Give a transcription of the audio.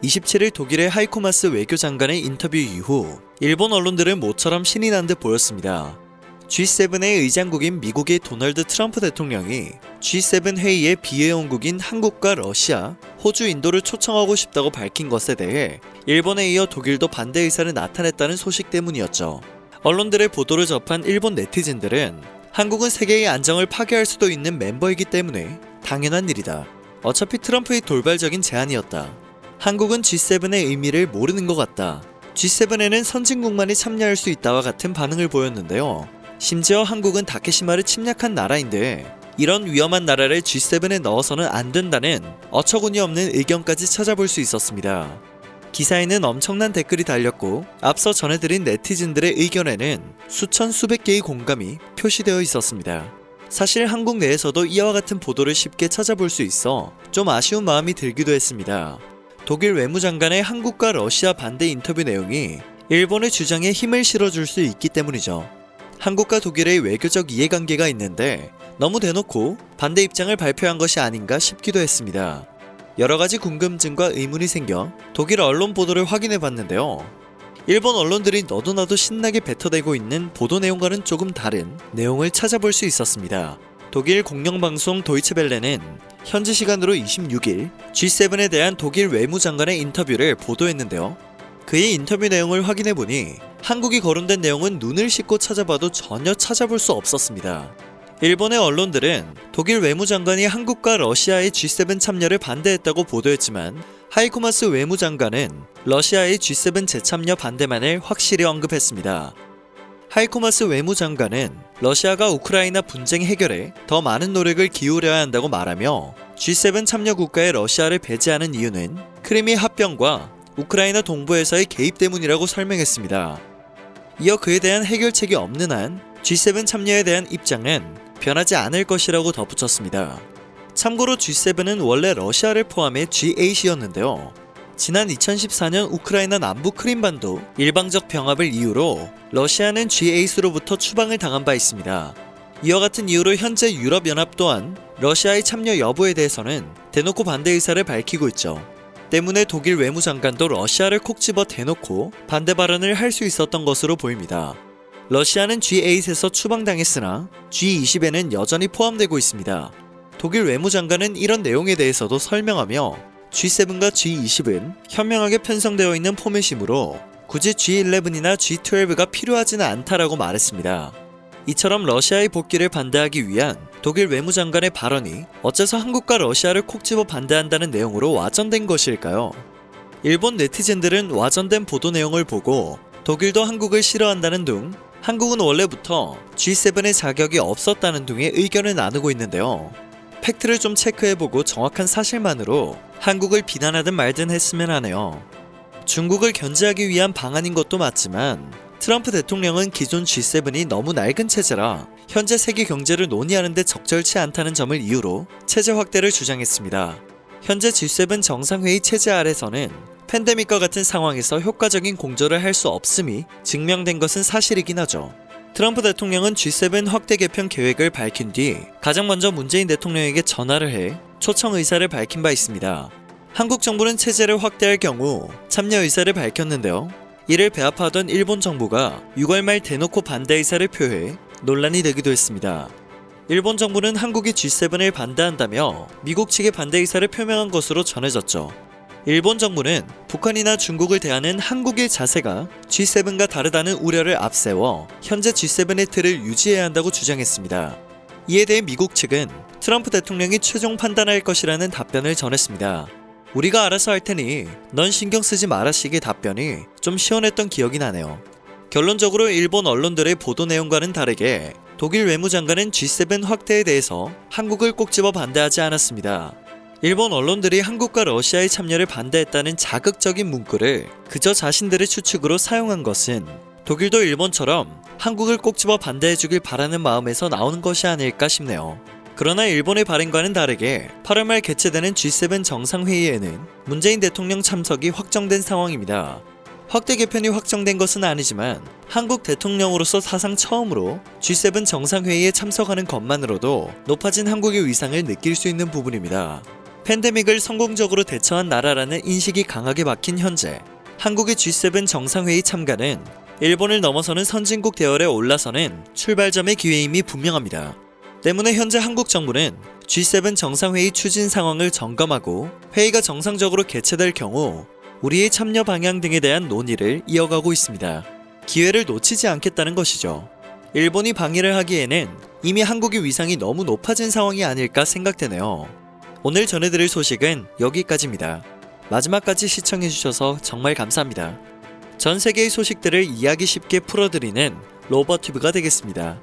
27일 독일의 하이코 마스 외교장관의 인터뷰 이후 일본 언론들은 모처럼 신이 난 듯 보였습니다. G7의 의장국인 미국의 도널드 트럼프 대통령이 G7 회의에 비회원국인 한국과 러시아, 호주, 인도를 초청하고 싶다고 밝힌 것에 대해 일본에 이어 독일도 반대 의사를 나타냈다는 소식 때문이었죠. 언론들의 보도를 접한 일본 네티즌들은 한국은 세계의 안정을 파괴할 수도 있는 멤버이기 때문에 당연한 일이다. 어차피 트럼프의 돌발적인 제안이었다. 한국은 G7의 의미를 모르는 것 같다. G7에는 선진국만이 참여할 수 있다와 같은 반응을 보였는데요. 심지어 한국은 다케시마를 침략한 나라인데 이런 위험한 나라를 G7에 넣어서는 안 된다는 어처구니 없는 의견까지 찾아볼 수 있었습니다. 기사에는 엄청난 댓글이 달렸고 앞서 전해드린 네티즌들의 의견에는 수천 수백 개의 공감이 표시되어 있었습니다. 사실 한국 내에서도 이와 같은 보도를 쉽게 찾아볼 수 있어 좀 아쉬운 마음이 들기도 했습니다. 독일 외무장관의 한국과 러시아 반대 인터뷰 내용이 일본의 주장에 힘을 실어줄 수 있기 때문이죠. 한국과 독일의 외교적 이해관계가 있는데 너무 대놓고 반대 입장을 발표한 것이 아닌가 싶기도 했습니다. 여러가지 궁금증과 의문이 생겨 독일 언론 보도를 확인해 봤는데요. 일본 언론들이 너도나도 신나게 뱉어대고 있는 보도 내용과는 조금 다른 내용을 찾아볼 수 있었습니다. 독일 공영방송 도이체벨레는 현지 시간으로 26일 G7에 대한 독일 외무장관의 인터뷰를 보도했는데요. 그의 인터뷰 내용을 확인해보니 한국이 거론된 내용은 눈을 씻고 찾아봐도 전혀 찾아볼 수 없었습니다. 일본의 언론들은 독일 외무장관이 한국과 러시아의 G7 참여를 반대했다고 보도했지만 하이코 마스 외무장관은 러시아의 G7 재참여 반대만을 확실히 언급했습니다. 하이코 마스 외무장관은 러시아가 우크라이나 분쟁 해결에 더 많은 노력을 기울여야 한다고 말하며 G7 참여 국가의 러시아를 배제하는 이유는 크림의 합병과 우크라이나 동부에서의 개입 때문이라고 설명했습니다. 이어 그에 대한 해결책이 없는 한 G7 참여에 대한 입장은 변하지 않을 것이라고 덧붙였습니다. 참고로 G7은 원래 러시아를 포함해 G8이었는데요. 지난 2014년 우크라이나 남부 크림반도 일방적 병합을 이유로 러시아는 G8로부터 추방을 당한 바 있습니다. 이와 같은 이유로 현재 유럽연합 또한 러시아의 참여 여부에 대해서는 대놓고 반대 의사를 밝히고 있죠. 때문에 독일 외무장관도 러시아를 콕 집어 대놓고 반대 발언을 할 수 있었던 것으로 보입니다. 러시아는 G8에서 추방당했으나 G20에는 여전히 포함되고 있습니다. 독일 외무장관은 이런 내용에 대해서도 설명하며 G7과 G20은 현명하게 편성되어 있는 포맷이므로 굳이 G11이나 G12가 필요하지는 않다라고 말했습니다. 이처럼 러시아의 복귀를 반대하기 위한 독일 외무장관의 발언이 어째서 한국과 러시아를 콕 집어 반대한다는 내용으로 와전된 것일까요? 일본 네티즌들은 와전된 보도 내용을 보고 독일도 한국을 싫어한다는 둥, 한국은 원래부터 G7의 자격이 없었다는 등의 의견을 나누고 있는데요. 팩트를 좀 체크해보고 정확한 사실만으로 한국을 비난하든 말든 했으면 하네요. 중국을 견제하기 위한 방안인 것도 맞지만 트럼프 대통령은 기존 G7이 너무 낡은 체제라 현재 세계 경제를 논의하는 데 적절치 않다는 점을 이유로 체제 확대를 주장했습니다. 현재 G7 정상회의 체제 아래서는 팬데믹과 같은 상황에서 효과적인 공조를 할 수 없음이 증명된 것은 사실이긴 하죠. 트럼프 대통령은 G7 확대 개편 계획을 밝힌 뒤 가장 먼저 문재인 대통령에게 전화를 해 초청 의사를 밝힌 바 있습니다. 한국 정부는 체제를 확대할 경우 참여 의사를 밝혔는데요. 이를 배합하던 일본 정부가 6월 말 대놓고 반대 의사를 표해 논란이 되기도 했습니다. 일본 정부는 한국이 G7을 반대한다며 미국 측의 반대 의사를 표명한 것으로 전해졌죠. 일본 정부는 북한이나 중국을 대하는 한국의 자세가 G7과 다르다는 우려를 앞세워 현재 G7의 틀을 유지해야 한다고 주장했습니다. 이에 대해 미국 측은 트럼프 대통령이 최종 판단할 것이라는 답변을 전했습니다. 우리가 알아서 할 테니 넌 신경 쓰지 마라식의 답변이 좀 시원했던 기억이 나네요. 결론적으로 일본 언론들의 보도 내용과는 다르게 독일 외무장관은 G7 확대에 대해서 한국을 꼭 집어 반대하지 않았습니다. 일본 언론들이 한국과 러시아의 참여를 반대했다는 자극적인 문구를 그저 자신들의 추측으로 사용한 것은 독일도 일본처럼 한국을 꼭 집어 반대해주길 바라는 마음에서 나오는 것이 아닐까 싶네요. 그러나 일본의 발언과는 다르게 8월 말 개최되는 G7 정상회의에는 문재인 대통령 참석이 확정된 상황입니다. 확대 개편이 확정된 것은 아니지만 한국 대통령으로서 사상 처음으로 G7 정상회의에 참석하는 것만으로도 높아진 한국의 위상을 느낄 수 있는 부분입니다. 팬데믹을 성공적으로 대처한 나라라는 인식이 강하게 박힌 현재 한국의 G7 정상회의 참가는 일본을 넘어서는 선진국 대열에 올라서는 출발점의 기회임이 분명합니다. 때문에 현재 한국 정부는 G7 정상회의 추진 상황을 점검하고 회의가 정상적으로 개최될 경우 우리의 참여 방향 등에 대한 논의를 이어가고 있습니다. 기회를 놓치지 않겠다는 것이죠. 일본이 방해를 하기에는 이미 한국의 위상이 너무 높아진 상황이 아닐까 생각되네요. 오늘 전해드릴 소식은 여기까지입니다. 마지막까지 시청해주셔서 정말 감사합니다. 전 세계의 소식들을 이야기 쉽게 풀어드리는 로버튜브가 되겠습니다.